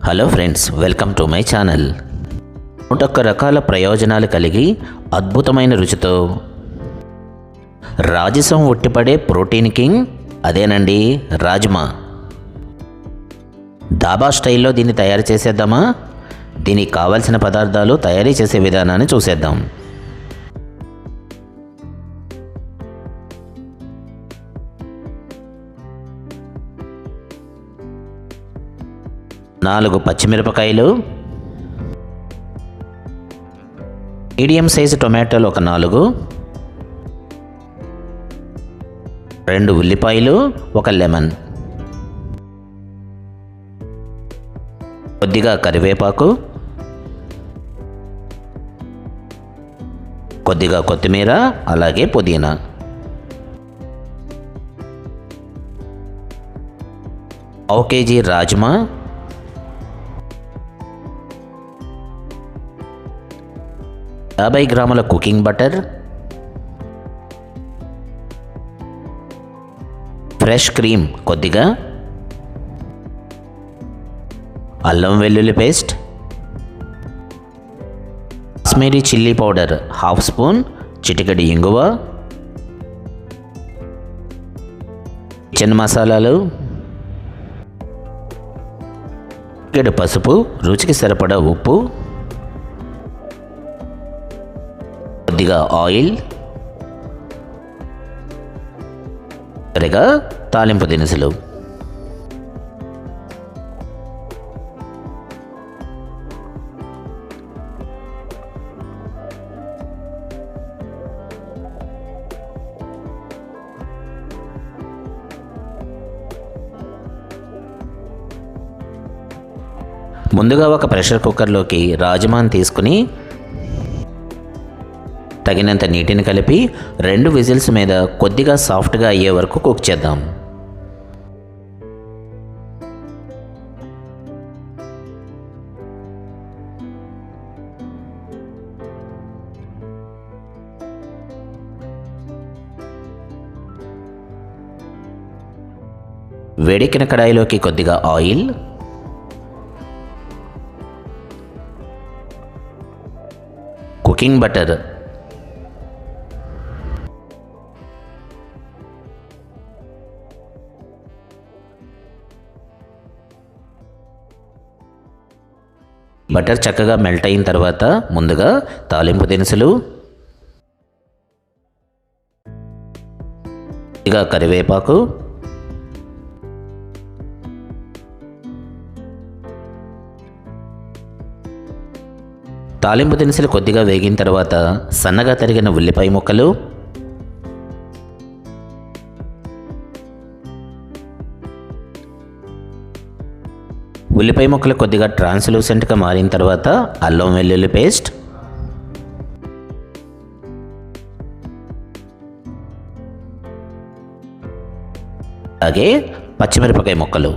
Hello friends, welcome to my channel. 101 రకాల ప్రయోజనాలు కలిగి అద్భుతమైన రుచితో రాజసం ఉట్టిపడే ప్రోటీన్ కింగ్ అదేనండి రాజ్మా. దాబా స్టైల్లో దీన్ని తయారు చేసేద్దామా? దీనికి కావలసిన పదార్థాలు, తయారీ చేసే విధానాన్ని చూసేద్దాం. నాలుగు పచ్చిమిరపకాయలు, మీడియం సైజు టొమాటోలు ఒక 4, 2 ఉల్లిపాయలు, ఒక లెమన్, కొద్దిగా కరివేపాకు, కొద్దిగా కొత్తిమీర, అలాగే పుదీనా. పావు కేజీ రాజ్మా, 50 గ్రాముల కుకింగ్ బటర్, ఫ్రెష్ క్రీమ్ కొద్దిగా, అల్లం వెల్లుల్లి paste, Kashmiri chilli powder 1/2 spoon, చిటికెడు ఇంగువ, కిచెన్ మసాలాలు, చిటికెడు పసుపు, రుచికి సరిపడా ఉప్పు, కొద్దిగా ఆయిల్, సరిగా తాలింపు దినుసులు. ముందుగా ఒక ప్రెషర్ కుక్కర్లోకి రాజ్మాని తీసుకుని తగినంత నీటిని కలిపి 2 విజిల్స్ మీద కొద్దిగా సాఫ్ట్గా అయ్యే వరకు కుక్ చేద్దాం. వేడెక్కిన కడాయిలోకి కొద్దిగా ఆయిల్, కుకింగ్ బటర్, బటర్ చక్కగా మెల్ట్ అయిన తర్వాత ముందుగా తాలింపు దినుసులు, కొద్దిగా కరివేపాకు, తాలింపు దినుసులు కొద్దిగా వేగిన తర్వాత సన్నగా తరిగిన ఉల్లిపాయ ముక్కలు, ఉల్లిపాయ ముక్కలు కొద్దిగా ట్రాన్స్లూసెంట్గా మారిన తర్వాత అల్లం వెల్లుల్లి పేస్ట్, అలాగే పచ్చిమిరపకాయ ముక్కలు.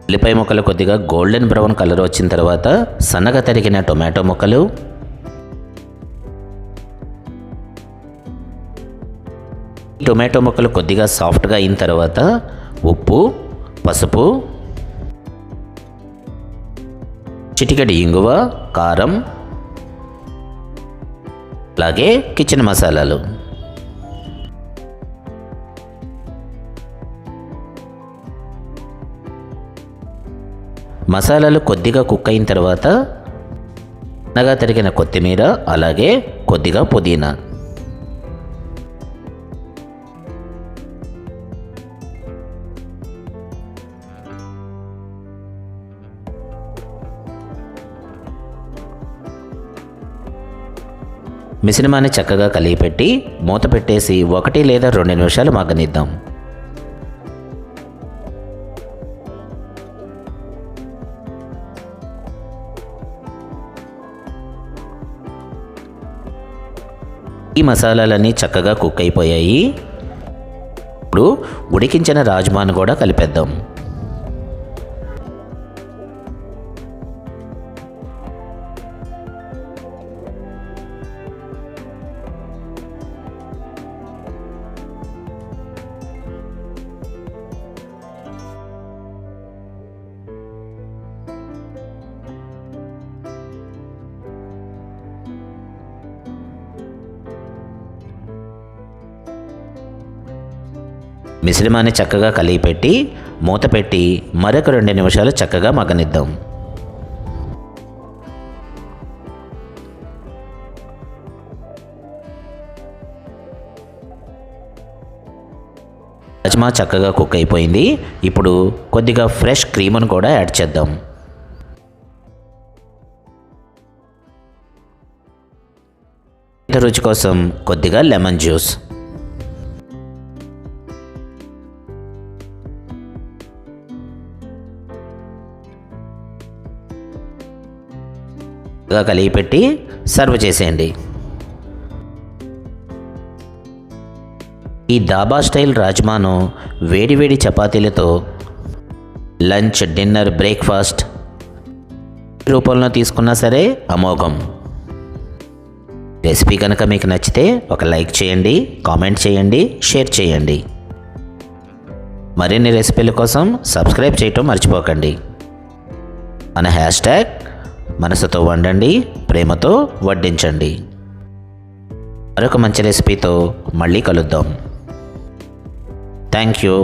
ఉల్లిపాయ ముక్కలు కొద్దిగా గోల్డెన్ బ్రౌన్ కలర్ వచ్చిన తర్వాత సన్నగా తరిగిన టొమాటో ముక్కలు, టొమాటో ముక్కలు కొద్దిగా సాఫ్ట్గా అయిన తర్వాత ఉప్పు, పసుపు, చిటికెడు ఇంగువ, కారం, అలాగే కిచెన్ మసాలాలు. మసాలాలు కొద్దిగా కుక్ అయిన తర్వాత సన్నగా తరిగిన కొత్తిమీర, అలాగే కొద్దిగా పుదీనా. మిశ్రమాన్ని చక్కగా కలిగిపెట్టి మూత పెట్టేసి 1 లేదా 2 నిమిషాలు మగ్గనిద్దాం. ఈ మసాలాలన్నీ చక్కగా కుక్ అయిపోయాయి. ఇప్పుడు ఉడికించిన రాజ్మాను కూడా కలిపేద్దాం. మిశ్రమాన్ని చక్కగా కలిగిపెట్టి మూత పెట్టి మరొక 2 నిమిషాలు చక్కగా మగ్గనిద్దాం. రాజ్మా చక్కగా కుక్ అయిపోయింది. ఇప్పుడు కొద్దిగా ఫ్రెష్ క్రీమును కూడా యాడ్ చేద్దాం. రుచి కోసం కొద్దిగా లెమన్ జ్యూస్. కలిగి పెట్టి సర్వ్ చేసేయండి. ఈ డాబా స్టైల్ రాజ్మాను వేడివేడి చపాతీలతో లంచ్, డిన్నర్, బ్రేక్ఫాస్ట్ రూపంలో తీసుకున్నా సరే అమోఘం. రెసిపీ కనుక మీకు నచ్చితే ఒక లైక్ చేయండి, కామెంట్ చేయండి, షేర్ చేయండి. మరిన్ని రెసిపీల కోసం సబ్స్క్రైబ్ చేయటం మర్చిపోకండి. మన హ్యాష్ట్యాగ్ మనసుతో వండండి, ప్రేమతో వడ్డించండి. మరొక మంచి రెసిపీతో మళ్ళీ కలుద్దాం. Thank you.